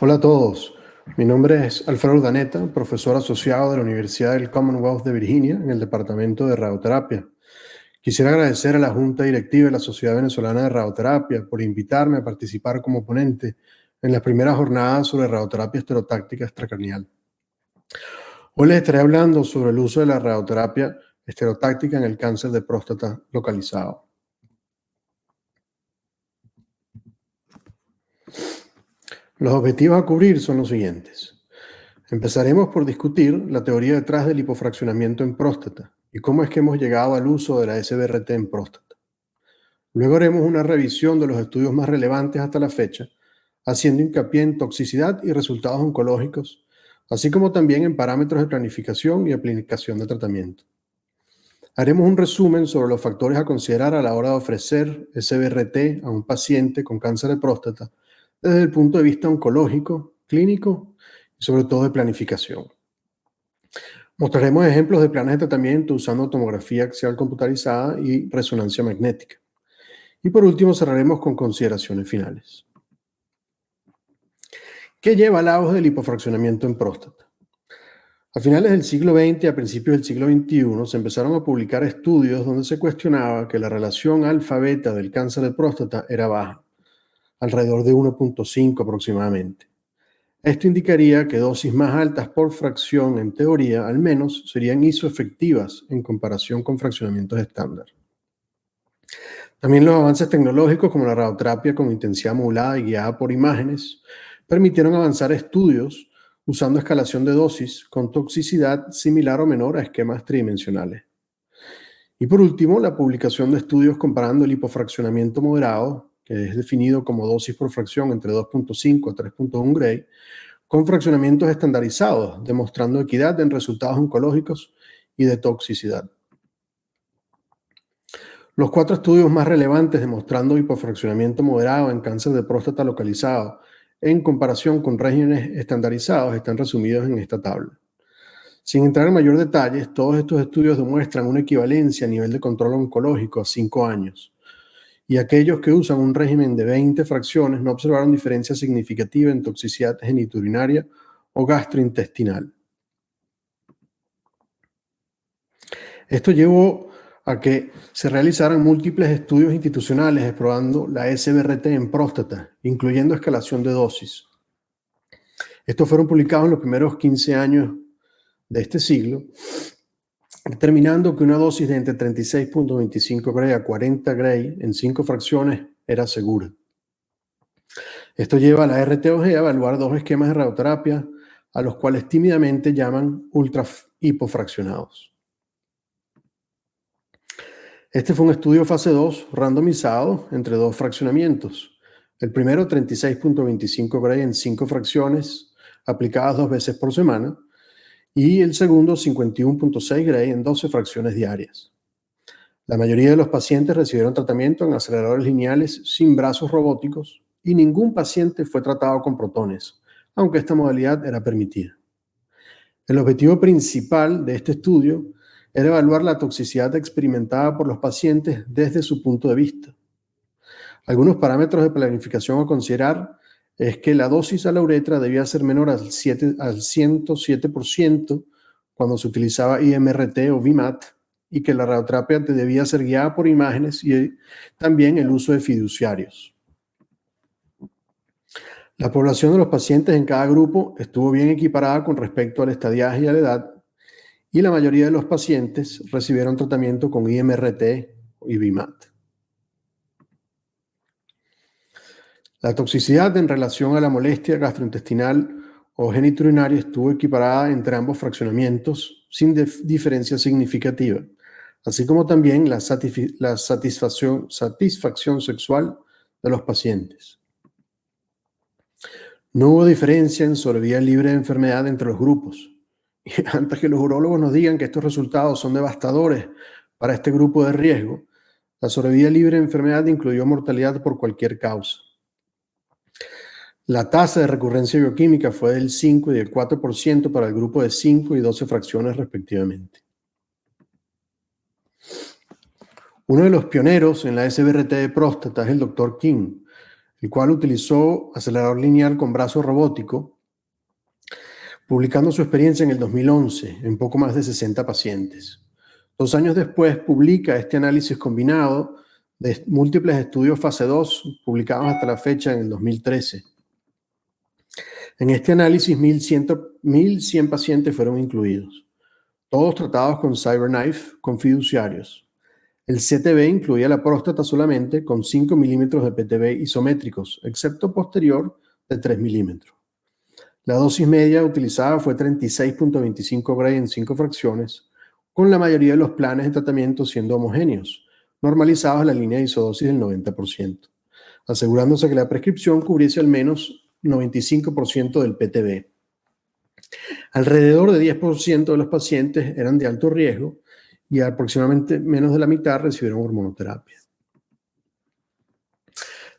Hola a todos, mi nombre es Alfredo Urdaneta, profesor asociado de la Universidad del Commonwealth de Virginia en el Departamento de Radioterapia. Quisiera agradecer a la Junta Directiva de la Sociedad Venezolana de Radioterapia por invitarme a participar como ponente en las primeras jornadas sobre radioterapia estereotáctica extracranial. Hoy les estaré hablando sobre el uso de la radioterapia estereotáctica en el cáncer de próstata localizado. Los objetivos a cubrir son los siguientes. Empezaremos por discutir la teoría detrás del hipofraccionamiento en próstata y cómo es que hemos llegado al uso de la SBRT en próstata. Luego haremos una revisión de los estudios más relevantes hasta la fecha, haciendo hincapié en toxicidad y resultados oncológicos, así como también en parámetros de planificación y aplicación de tratamiento. Haremos un resumen sobre los factores a considerar a la hora de ofrecer SBRT a un paciente con cáncer de próstata desde el punto de vista oncológico, clínico y sobre todo de planificación. Mostraremos ejemplos de planes de tratamiento usando tomografía axial computarizada y resonancia magnética. Y por último cerraremos con consideraciones finales. ¿Qué lleva al auge del hipofraccionamiento en próstata? A finales del siglo XX y a principios del siglo XXI se empezaron a publicar estudios donde se cuestionaba que la relación alfa-beta del cáncer de próstata era baja, alrededor de 1.5 aproximadamente. Esto indicaría que dosis más altas por fracción, en teoría, al menos, serían isoefectivas en comparación con fraccionamientos estándar. También los avances tecnológicos como la radioterapia con intensidad modulada y guiada por imágenes permitieron avanzar estudios usando escalación de dosis con toxicidad similar o menor a esquemas tridimensionales. Y por último, la publicación de estudios comparando el hipofraccionamiento moderado, que es definido como dosis por fracción entre 2.5 a 3.1 Gray, con fraccionamientos estandarizados, demostrando equidad en resultados oncológicos y de toxicidad. Los 4 estudios más relevantes demostrando hipofraccionamiento moderado en cáncer de próstata localizado en comparación con regímenes estandarizados están resumidos en esta tabla. Sin entrar en mayor detalle, todos estos estudios demuestran una equivalencia a nivel de control oncológico a 5 años. Y aquellos que usan un régimen de 20 fracciones no observaron diferencia significativa en toxicidad genitourinaria o gastrointestinal. Esto llevó a que se realizaran múltiples estudios institucionales explorando la SBRT en próstata, incluyendo escalación de dosis. Estos fueron publicados en los primeros 15 años de este siglo, determinando que una dosis de entre 36.25 Gray a 40 Gray en 5 fracciones era segura. Esto lleva a la RTOG a evaluar 2 esquemas de radioterapia, a los cuales tímidamente llaman ultra hipofraccionados. Este fue un estudio fase 2 randomizado entre 2 fraccionamientos. El primero, 36.25 Gray en 5 fracciones, aplicadas 2 veces por semana, y el segundo, 51.6 Gray en 12 fracciones diarias. La mayoría de los pacientes recibieron tratamiento en aceleradores lineales sin brazos robóticos y ningún paciente fue tratado con protones, aunque esta modalidad era permitida. El objetivo principal de este estudio era evaluar la toxicidad experimentada por los pacientes desde su punto de vista. Algunos parámetros de planificación a considerar es que la dosis a la uretra debía ser menor al 107% cuando se utilizaba IMRT o VMAT y que la radioterapia debía ser guiada por imágenes y también el uso de fiduciarios. La población de los pacientes en cada grupo estuvo bien equiparada con respecto al estadiaje y a la edad, y la mayoría de los pacientes recibieron tratamiento con IMRT y VMAT. La toxicidad en relación a la molestia gastrointestinal o genitourinaria estuvo equiparada entre ambos fraccionamientos sin diferencia significativa, así como también la satisfacción sexual de los pacientes. No hubo diferencia en sobrevida libre de enfermedad entre los grupos. Y antes que los urólogos nos digan que estos resultados son devastadores para este grupo de riesgo, la sobrevida libre de enfermedad incluyó mortalidad por cualquier causa. La tasa de recurrencia bioquímica fue del 5 y del 4% para el grupo de 5 y 12 fracciones respectivamente. Uno de los pioneros en la SBRT de próstata es el Dr. King. el cual utilizó acelerador lineal con brazo robótico, publicando su experiencia en el 2011 en poco más de 60 pacientes. 2 años después publica este análisis combinado de múltiples estudios fase 2 publicados hasta la fecha en el 2013. En este análisis 1.100 pacientes fueron incluidos, todos tratados con CyberKnife con fiduciarios. El CTB incluía la próstata solamente con 5 milímetros de PTB isométricos, excepto posterior de 3 milímetros. La dosis media utilizada fue 36.25 Gray en 5 fracciones, con la mayoría de los planes de tratamiento siendo homogéneos, normalizados a la línea de isodosis del 90%, asegurándose que la prescripción cubriese al menos 95% del PTB. Alrededor de 10% de los pacientes eran de alto riesgo y aproximadamente menos de la mitad recibieron hormonoterapia.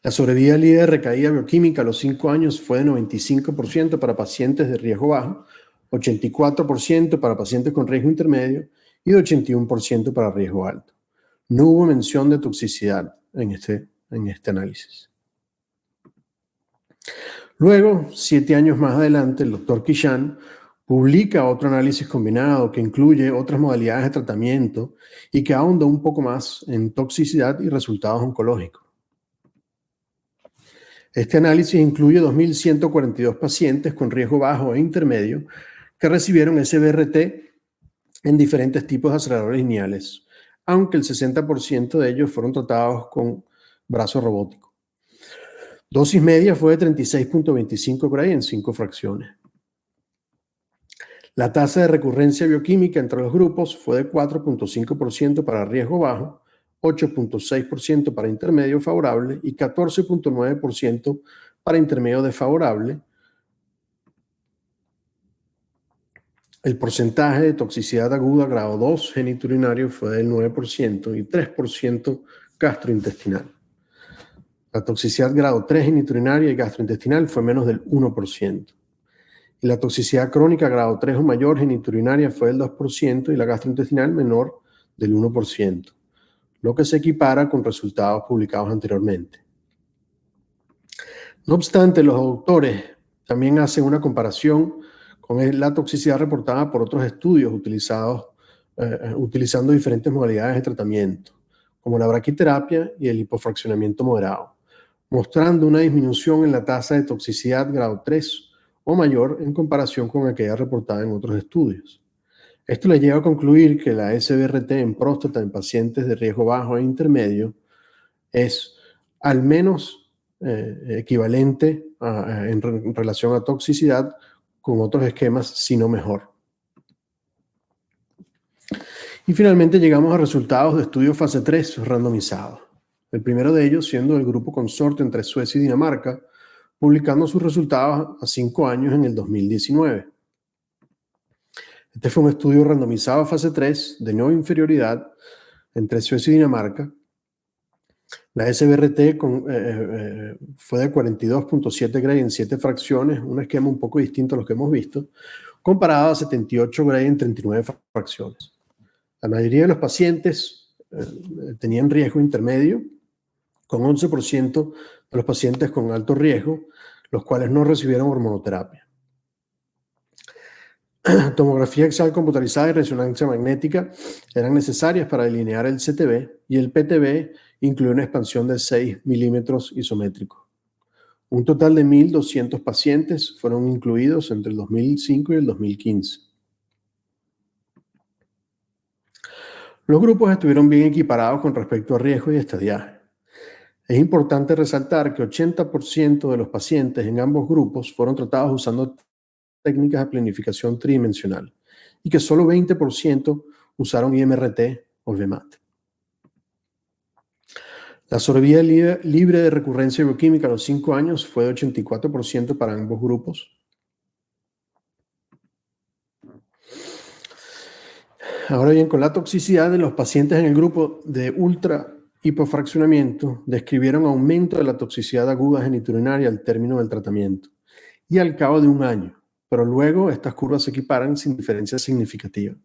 La sobrevida líder de recaída bioquímica a los 5 años fue de 95% para pacientes de riesgo bajo, 84% para pacientes con riesgo intermedio y de 81% para riesgo alto. No hubo mención de toxicidad en este análisis. Luego, 7 años más adelante, el doctor Kishan publica otro análisis combinado que incluye otras modalidades de tratamiento y que ahonda un poco más en toxicidad y resultados oncológicos. Este análisis incluye 2.142 pacientes con riesgo bajo e intermedio que recibieron SBRT en diferentes tipos de aceleradores lineales, aunque el 60% de ellos fueron tratados con brazo robótico. Dosis media fue de 36.25 Gray en 5 fracciones. La tasa de recurrencia bioquímica entre los grupos fue de 4.5% para riesgo bajo, 8.6% para intermedio favorable y 14.9% para intermedio desfavorable. El porcentaje de toxicidad aguda grado 2 genitourinario fue del 9% y 3% gastrointestinal. La toxicidad grado 3 genitourinaria y gastrointestinal fue menos del 1%. Y la toxicidad crónica grado 3 o mayor genitourinaria fue del 2% y la gastrointestinal menor del 1%, lo que se equipara con resultados publicados anteriormente. No obstante, los autores también hacen una comparación con la toxicidad reportada por otros estudios utilizando diferentes modalidades de tratamiento, como la braquiterapia y el hipofraccionamiento moderado, mostrando una disminución en la tasa de toxicidad grado 3 o mayor en comparación con aquella reportada en otros estudios. Esto le lleva a concluir que la SBRT en próstata en pacientes de riesgo bajo e intermedio es al menos equivalente en relación a toxicidad con otros esquemas, si no mejor. Y finalmente llegamos a resultados de estudio fase 3 randomizados. El primero de ellos siendo el grupo consorte entre Suecia y Dinamarca, publicando sus resultados a 5 años en el 2019. Este fue un estudio randomizado fase 3 de no inferioridad entre Suecia y Dinamarca. La SBRT fue de 42.7 Gray en 7 fracciones, un esquema un poco distinto a los que hemos visto, comparado a 78 Gray en 39 fracciones. La mayoría de los pacientes tenían riesgo intermedio, con 11% de los pacientes con alto riesgo, los cuales no recibieron hormonoterapia. Tomografía axial computarizada y resonancia magnética eran necesarias para delinear el CTB y el PTB incluyó una expansión de 6 milímetros isométricos. Un total de 1.200 pacientes fueron incluidos entre el 2005 y el 2015. Los grupos estuvieron bien equiparados con respecto a riesgo y estadiaje. Es importante resaltar que 80% de los pacientes en ambos grupos fueron tratados usando técnicas de planificación tridimensional y que solo 20% usaron IMRT o VMAT. La sobrevida libre de recurrencia bioquímica a los 5 años fue de 84% para ambos grupos. Ahora bien, con la toxicidad de los pacientes en el grupo de ultra hipofraccionamiento describieron aumento de la toxicidad aguda genitourinaria al término del tratamiento y al cabo de 1 año, pero luego estas curvas se equiparan sin diferencia significativa.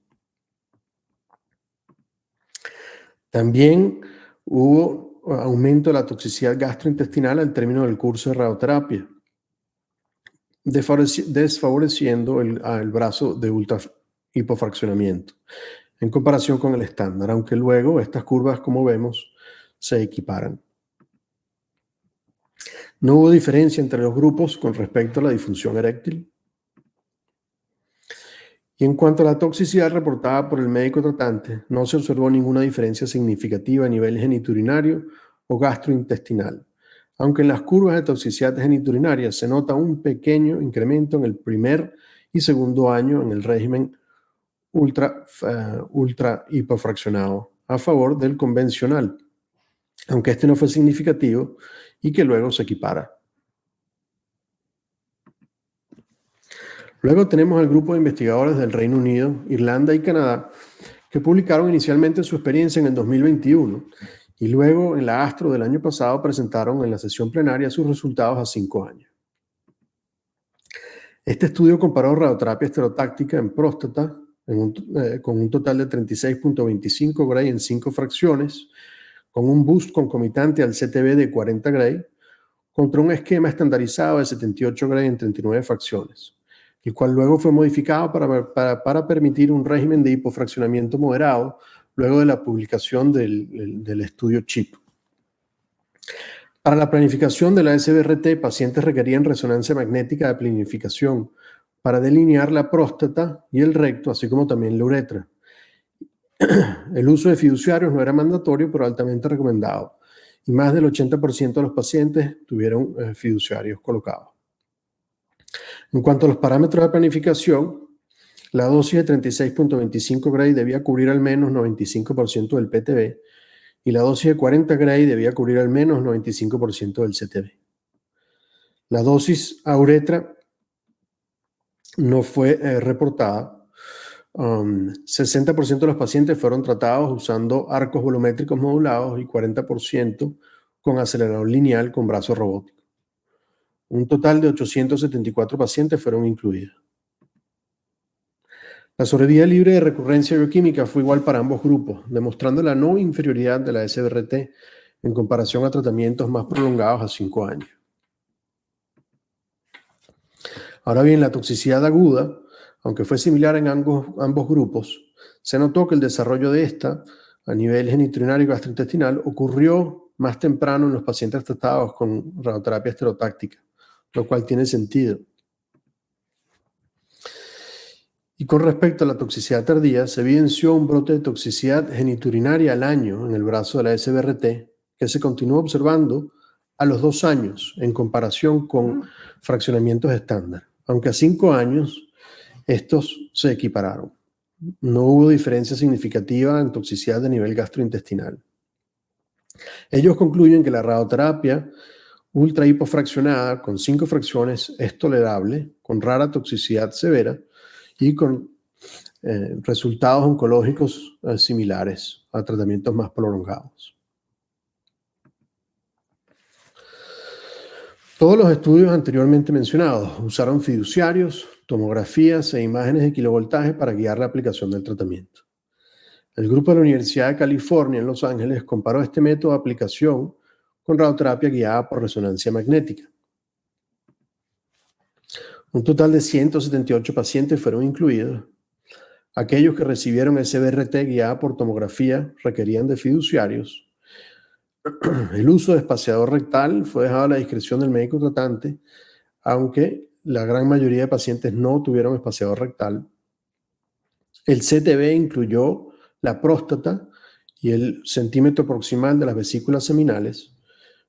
También hubo aumento de la toxicidad gastrointestinal al término del curso de radioterapia, desfavoreciendo el brazo de ultra hipofraccionamiento en comparación con el estándar, aunque luego estas curvas, como vemos, se equiparan. No hubo diferencia entre los grupos con respecto a la disfunción eréctil. Y en cuanto a la toxicidad reportada por el médico tratante, no se observó ninguna diferencia significativa a nivel genitourinario o gastrointestinal, aunque en las curvas de toxicidad genitourinaria se nota un pequeño incremento en el primer y segundo año en el régimen ultra hipofraccionado a favor del convencional, aunque este no fue significativo y que luego se equipara. Luego tenemos al grupo de investigadores del Reino Unido, Irlanda y Canadá, que publicaron inicialmente su experiencia en el 2021 y luego en la Astro del año pasado presentaron en la sesión plenaria sus resultados a 5 años. Este estudio comparó radioterapia estereotáctica en próstata con un total de 36.25 Gray en 5 fracciones, con un boost concomitante al CTB de 40 Gray, contra un esquema estandarizado de 78 Gray en 39 fracciones, el cual luego fue modificado para permitir un régimen de hipofraccionamiento moderado luego de la publicación del estudio CHIP. Para la planificación de la SBRT, pacientes requerían resonancia magnética de planificación para delinear la próstata y el recto, así como también la uretra. El uso de fiduciarios no era mandatorio, pero altamente recomendado, y más del 80% de los pacientes tuvieron fiduciarios colocados. En cuanto a los parámetros de planificación, la dosis de 36.25 Gray debía cubrir al menos 95% del PTB y la dosis de 40 Gray debía cubrir al menos 95% del CTB. La dosis a uretra no fue reportada. 60% de los pacientes fueron tratados usando arcos volumétricos modulados y 40% con acelerador lineal con brazo robótico. Un total de 874 pacientes fueron incluidos. La sobrevida libre de recurrencia bioquímica fue igual para ambos grupos, demostrando la no inferioridad de la SBRT en comparación a tratamientos más prolongados a 5 años. Ahora bien, la toxicidad aguda, aunque fue similar en ambos grupos, se notó que el desarrollo de esta a nivel genitourinario y gastrointestinal ocurrió más temprano en los pacientes tratados con radioterapia estereotáctica, lo cual tiene sentido. Y con respecto a la toxicidad tardía, se evidenció un brote de toxicidad genitourinaria al año en el brazo de la SBRT que se continuó observando a los 2 años en comparación con fraccionamientos estándar, aunque a 5 años estos se equipararon. No hubo diferencia significativa en toxicidad de nivel gastrointestinal. Ellos concluyen que la radioterapia ultra hipofraccionada con 5 fracciones es tolerable, con rara toxicidad severa y con resultados oncológicos similares a tratamientos más prolongados. Todos los estudios anteriormente mencionados usaron fiduciarios, tomografías e imágenes de kilovoltaje para guiar la aplicación del tratamiento. El grupo de la Universidad de California en Los Ángeles comparó este método de aplicación con radioterapia guiada por resonancia magnética. Un total de 178 pacientes fueron incluidos. Aquellos que recibieron SBRT guiada por tomografía requerían de fiduciarios. El uso de espaciador rectal fue dejado a la discreción del médico tratante, aunque la gran mayoría de pacientes no tuvieron espaciador rectal. El CTB incluyó la próstata y el centímetro proximal de las vesículas seminales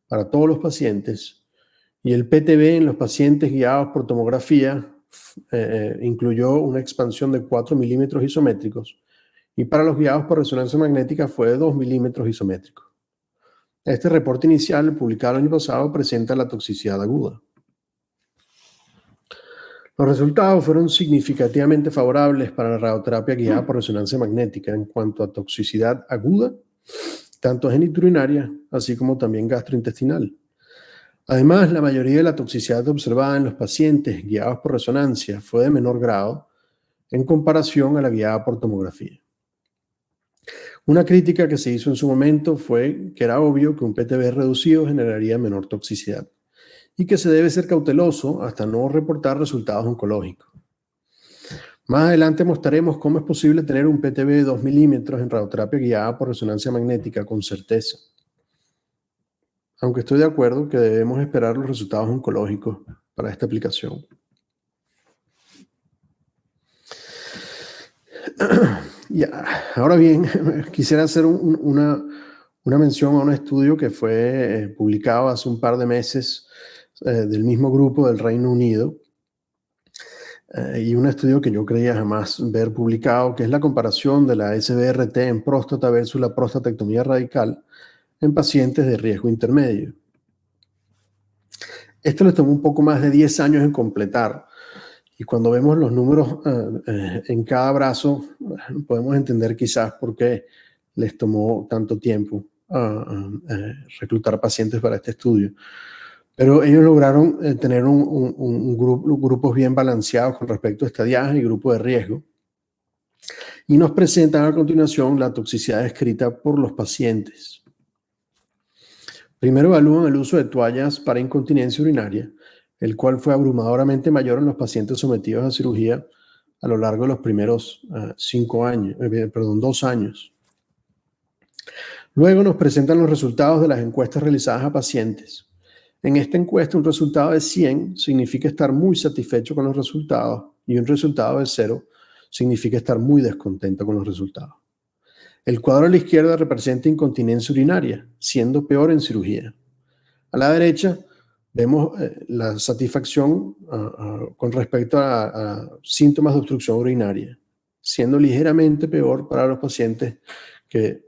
para todos los pacientes, y el PTB en los pacientes guiados por tomografía incluyó una expansión de 4 milímetros isométricos, y para los guiados por resonancia magnética fue de 2 milímetros isométricos. Este reporte inicial, publicado el año pasado, presenta la toxicidad aguda. Los resultados fueron significativamente favorables para la radioterapia guiada por resonancia magnética en cuanto a toxicidad aguda, tanto genitourinaria, así como también gastrointestinal. Además, la mayoría de la toxicidad observada en los pacientes guiados por resonancia fue de menor grado en comparación a la guiada por tomografía. Una crítica que se hizo en su momento fue que era obvio que un PTB reducido generaría menor toxicidad y que se debe ser cauteloso hasta no reportar resultados oncológicos. Más adelante mostraremos cómo es posible tener un PTB de 2 milímetros en radioterapia guiada por resonancia magnética con certeza. Aunque estoy de acuerdo que debemos esperar los resultados oncológicos para esta aplicación. Ahora bien, quisiera hacer una mención a un estudio que fue publicado hace un par de meses del mismo grupo del Reino Unido, y un estudio que yo creía jamás ver publicado, que es la comparación de la SBRT en próstata versus la prostatectomía radical en pacientes de riesgo intermedio. Esto les tomó un poco más de 10 años en completar, y cuando vemos los números en cada brazo, podemos entender quizás por qué les tomó tanto tiempo reclutar pacientes para este estudio. Pero ellos lograron tener grupos bien balanceados con respecto a estadiaje y grupo de riesgo. Y nos presentan a continuación la toxicidad descrita por los pacientes. Primero evalúan el uso de toallas para incontinencia urinaria, el cual fue abrumadoramente mayor en los pacientes sometidos a cirugía a lo largo de los primeros 2 años. Luego nos presentan los resultados de las encuestas realizadas a pacientes. En esta encuesta, un resultado de 100 significa estar muy satisfecho con los resultados y un resultado de 0 significa estar muy descontento con los resultados. El cuadro a la izquierda representa incontinencia urinaria, siendo peor en cirugía. A la derecha vemos la satisfacción con respecto a síntomas de obstrucción urinaria, siendo ligeramente peor para los pacientes que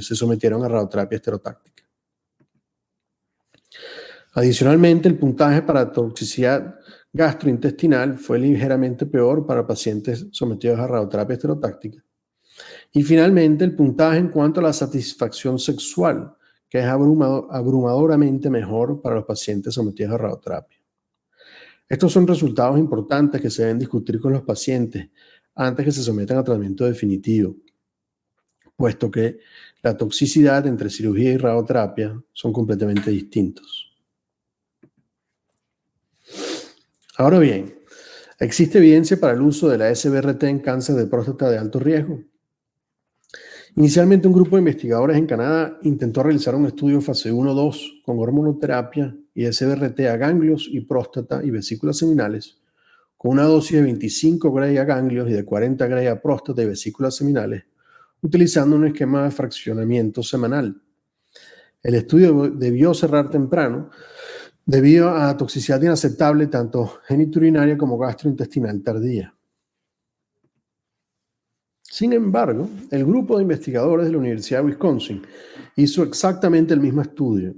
se sometieron a radioterapia estereotáctica. Adicionalmente, el puntaje para toxicidad gastrointestinal fue ligeramente peor para pacientes sometidos a radioterapia estereotáctica. Y finalmente, el puntaje en cuanto a la satisfacción sexual, que es abrumadoramente mejor para los pacientes sometidos a radioterapia. Estos son resultados importantes que se deben discutir con los pacientes antes que se sometan a tratamiento definitivo, puesto que la toxicidad entre cirugía y radioterapia son completamente distintos. Ahora bien, ¿existe evidencia para el uso de la SBRT en cáncer de próstata de alto riesgo? Inicialmente, un grupo de investigadores en Canadá intentó realizar un estudio fase 1-2 con hormonoterapia y SBRT a ganglios y próstata y vesículas seminales, con una dosis de 25 Gray a ganglios y de 40 Gray a próstata y vesículas seminales, utilizando un esquema de fraccionamiento semanal. El estudio debió cerrar temprano debido a toxicidad inaceptable tanto genitourinaria como gastrointestinal tardía. Sin embargo, el grupo de investigadores de la Universidad de Wisconsin hizo exactamente el mismo estudio,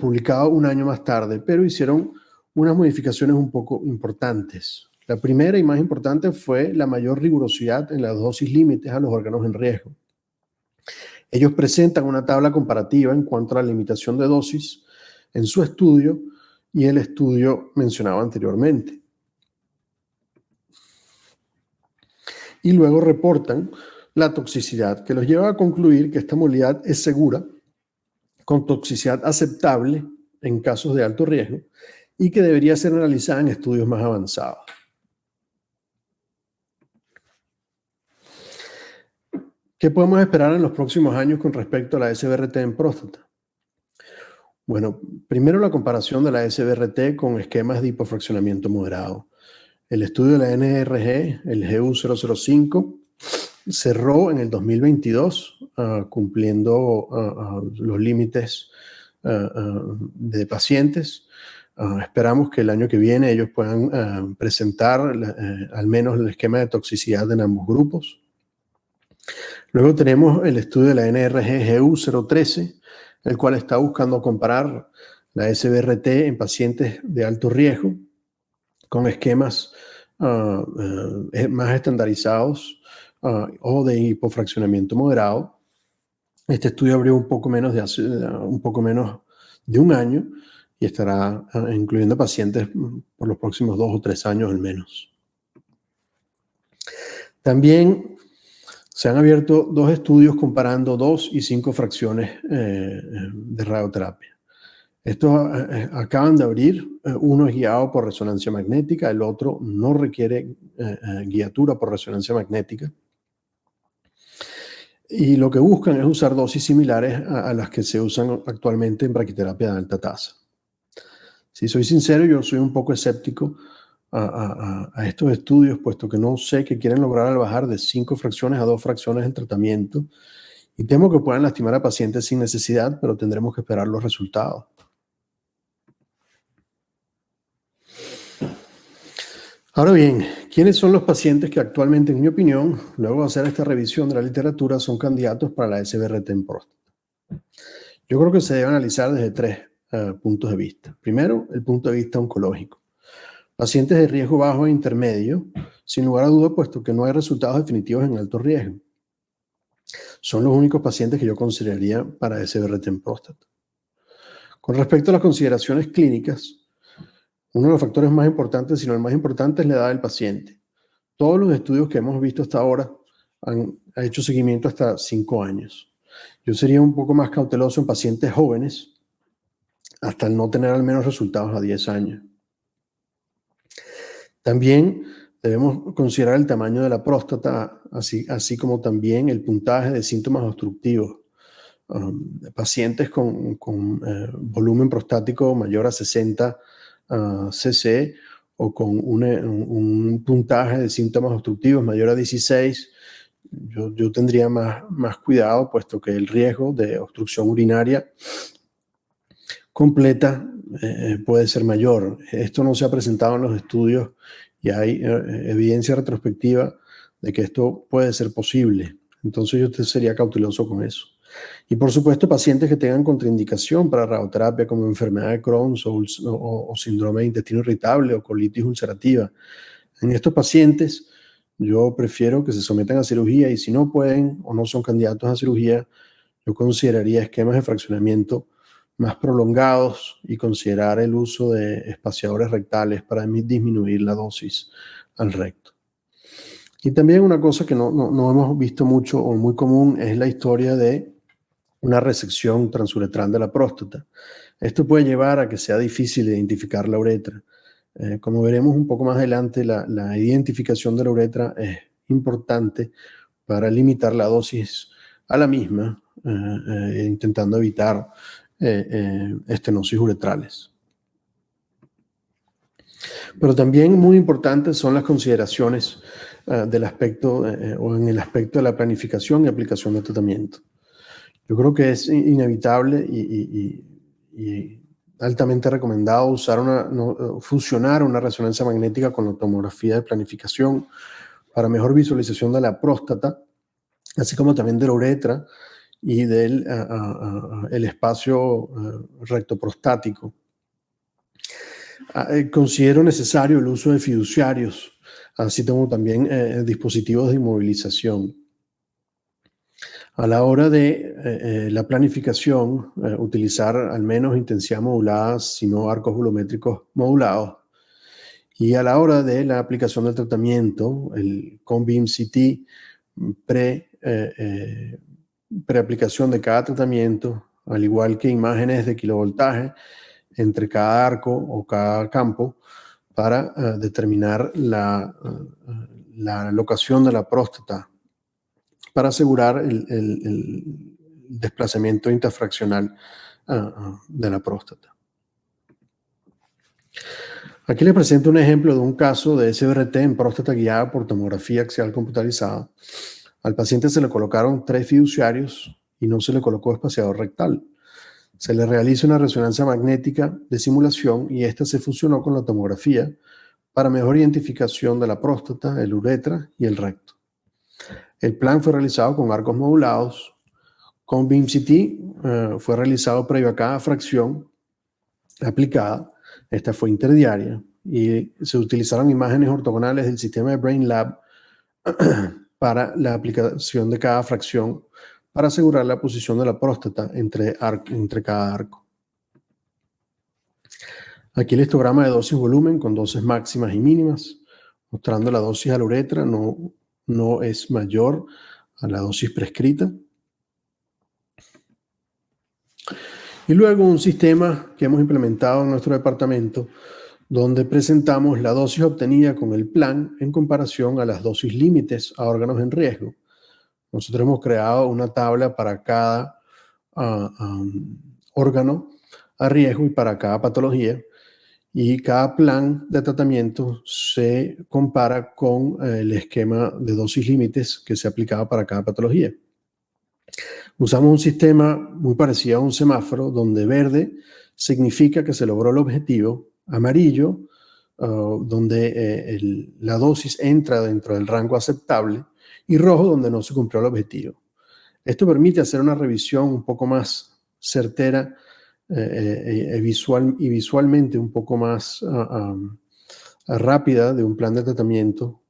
publicado un año más tarde, pero hicieron unas modificaciones un poco importantes. La primera y más importante fue la mayor rigurosidad en las dosis límites a los órganos en riesgo. Ellos presentan una tabla comparativa en cuanto a la limitación de dosis en su estudio y el estudio mencionado anteriormente. Y luego reportan la toxicidad, que los lleva a concluir que esta modalidad es segura, con toxicidad aceptable en casos de alto riesgo y que debería ser realizada en estudios más avanzados. ¿Qué podemos esperar en los próximos años con respecto a la SBRT en próstata? Bueno, primero la comparación de la SBRT con esquemas de hipofraccionamiento moderado. El estudio de la NRG, el GU005, cerró en el 2022, cumpliendo los límites de pacientes. Esperamos que el año que viene ellos puedan presentar al menos el esquema de toxicidad en ambos grupos. Luego tenemos el estudio de la NRG GU013, el cual está buscando comparar la SBRT en pacientes de alto riesgo con esquemas más estandarizados o de hipofraccionamiento moderado. Este estudio abrió un poco menos de un año y estará incluyendo pacientes por los próximos 2 o 3 años al menos. También Se han abierto 2 estudios comparando 2 y 5 fracciones de radioterapia. Estos acaban de abrir, uno es guiado por resonancia magnética, el otro no requiere guiatura por resonancia magnética. Y lo que buscan es usar dosis similares a las que se usan actualmente en braquiterapia de alta tasa. Si soy sincero, yo soy un poco escéptico a estos estudios, puesto que no sé qué quieren lograr al bajar de 5 fracciones a 2 fracciones el tratamiento. Y temo que puedan lastimar a pacientes sin necesidad, pero tendremos que esperar los resultados. Ahora bien, ¿quiénes son los pacientes que actualmente, en mi opinión, luego de hacer esta revisión de la literatura, son candidatos para la SBRT en próstata? Yo creo que se debe analizar desde 3 puntos de vista. Primero, el punto de vista oncológico. Pacientes de riesgo bajo e intermedio, sin lugar a duda, puesto que no hay resultados definitivos en alto riesgo. Son los únicos pacientes que yo consideraría para SBRT en próstata. Con respecto a las consideraciones clínicas, uno de los factores más importantes, si no el más importante, es la edad del paciente. Todos los estudios que hemos visto hasta ahora han hecho seguimiento hasta 5 años. Yo sería un poco más cauteloso en pacientes jóvenes hasta el no tener al menos resultados a 10 años. También debemos considerar el tamaño de la próstata, así como también el puntaje de síntomas obstructivos. Pacientes con volumen prostático mayor a 60 cc o con un puntaje de síntomas obstructivos mayor a 16, yo tendría más cuidado, puesto que el riesgo de obstrucción urinaria completa puede ser mayor. Esto no se ha presentado en los estudios y hay evidencia retrospectiva de que esto puede ser posible. Entonces yo sería cauteloso con eso. Y por supuesto, pacientes que tengan contraindicación para radioterapia, como enfermedad de Crohn o síndrome de intestino irritable o colitis ulcerativa. En estos pacientes, yo prefiero que se sometan a cirugía, y si no pueden o no son candidatos a cirugía, yo consideraría esquemas de fraccionamiento más prolongados y considerar el uso de espaciadores rectales para disminuir la dosis al recto. Y también una cosa que no hemos visto mucho o muy común es la historia de una resección transuretral de la próstata. Esto puede llevar a que sea difícil identificar la uretra. Como veremos un poco más adelante, la identificación de la uretra es importante para limitar la dosis a la misma, intentando evitar estenosis uretrales. Pero también muy importantes son las consideraciones del aspecto o en el aspecto de la planificación y aplicación de tratamiento. Yo creo que es inevitable y altamente recomendado fusionar una resonancia magnética con la tomografía de planificación para mejor visualización de la próstata, así como también de la uretra y del el espacio rectoprostático. Considero necesario el uso de fiduciarios, así como también dispositivos de inmovilización. A la hora de la planificación, utilizar al menos intensidad modulada, sino arcos volumétricos modulados. Y a la hora de la aplicación del tratamiento, el Conbeam CT preaplicación de cada tratamiento, al igual que imágenes de kilovoltaje entre cada arco o cada campo, para determinar la locación de la próstata, para asegurar el desplazamiento interfraccional de la próstata. Aquí les presento un ejemplo de un caso de SBRT en próstata guiada por tomografía axial computarizada. Al paciente se le colocaron 3 fiduciarios y no se le colocó espaciador rectal. Se le realiza una resonancia magnética de simulación y esta se fusionó con la tomografía para mejor identificación de la próstata, el uretra y el recto. El plan fue realizado con arcos modulados. Con Beam CT fue realizado previo a cada fracción aplicada. Esta fue interdiaria y se utilizaron imágenes ortogonales del sistema de BrainLab para la aplicación de cada fracción para asegurar la posición de la próstata entre cada arco. Aquí el histograma de dosis-volumen con dosis máximas y mínimas, mostrando la dosis a la uretra no es mayor a la dosis prescrita. Y luego un sistema que hemos implementado en nuestro departamento, donde presentamos la dosis obtenida con el plan en comparación a las dosis límites a órganos en riesgo. Nosotros hemos creado una tabla para cada órgano a riesgo y para cada patología, y cada plan de tratamiento se compara con el esquema de dosis límites que se aplicaba para cada patología. Usamos un sistema muy parecido a un semáforo, donde verde significa que se logró el objetivo, amarillo, donde la dosis entra dentro del rango aceptable, y rojo, donde no se cumplió el objetivo. Esto permite hacer una revisión un poco más certera visualmente un poco más rápida de un plan de tratamiento.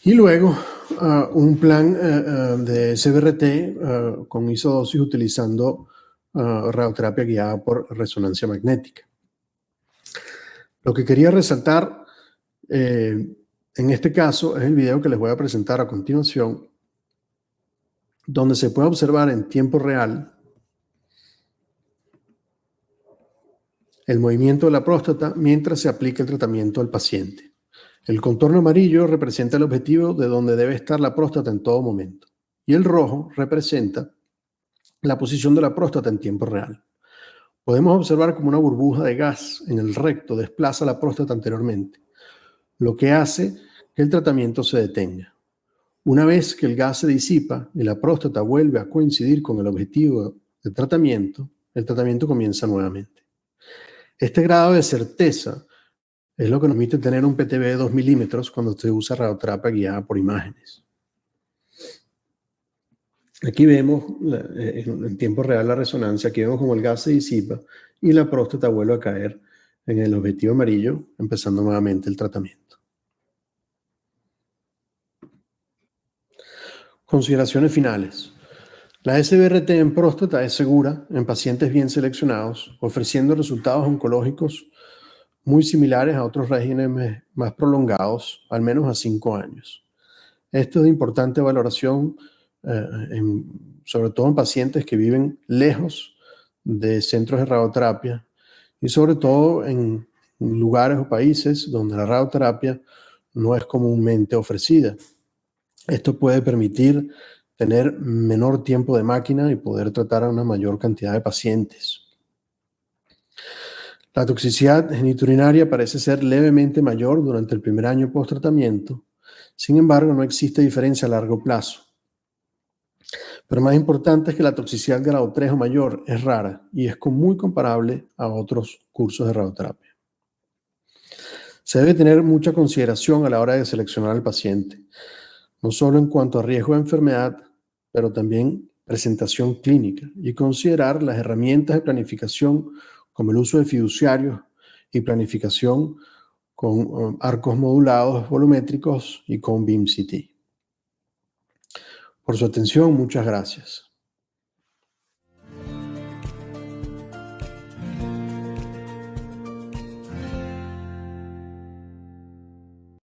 Y luego un plan de CBRT con isodosis utilizando radioterapia guiada por resonancia magnética. Lo que quería resaltar en este caso es el video que les voy a presentar a continuación, donde se puede observar en tiempo real el movimiento de la próstata mientras se aplica el tratamiento al paciente. El contorno amarillo representa el objetivo de donde debe estar la próstata en todo momento, y el rojo representa la posición de la próstata en tiempo real. Podemos observar como una burbuja de gas en el recto desplaza la próstata anteriormente, lo que hace que el tratamiento se detenga. Una vez que el gas se disipa y la próstata vuelve a coincidir con el objetivo del tratamiento, el tratamiento comienza nuevamente. Este grado de certeza es lo que nos permite tener un PTB de 2 milímetros cuando se usa radioterapia guiada por imágenes. Aquí vemos en tiempo real la resonancia. Aquí vemos como el gas se disipa y la próstata vuelve a caer en el objetivo amarillo, empezando nuevamente el tratamiento. Consideraciones finales. La SBRT en próstata es segura en pacientes bien seleccionados, ofreciendo resultados oncológicos muy similares a otros regímenes más prolongados, al menos a 5 años. Esto es de importante valoración, sobre todo en pacientes que viven lejos de centros de radioterapia, y sobre todo en lugares o países donde la radioterapia no es comúnmente ofrecida. Esto puede permitir tener menor tiempo de máquina y poder tratar a una mayor cantidad de pacientes. La toxicidad genitourinaria parece ser levemente mayor durante el primer año post-tratamiento. Sin embargo, no existe diferencia a largo plazo. Pero más importante es que la toxicidad grado 3 o mayor es rara y es muy comparable a otros cursos de radioterapia. Se debe tener mucha consideración a la hora de seleccionar al paciente, no solo en cuanto a riesgo de enfermedad, pero también presentación clínica, y considerar las herramientas de planificación como el uso de fiduciarios y planificación con arcos modulados volumétricos y con BIM-CT. Por su atención, muchas gracias.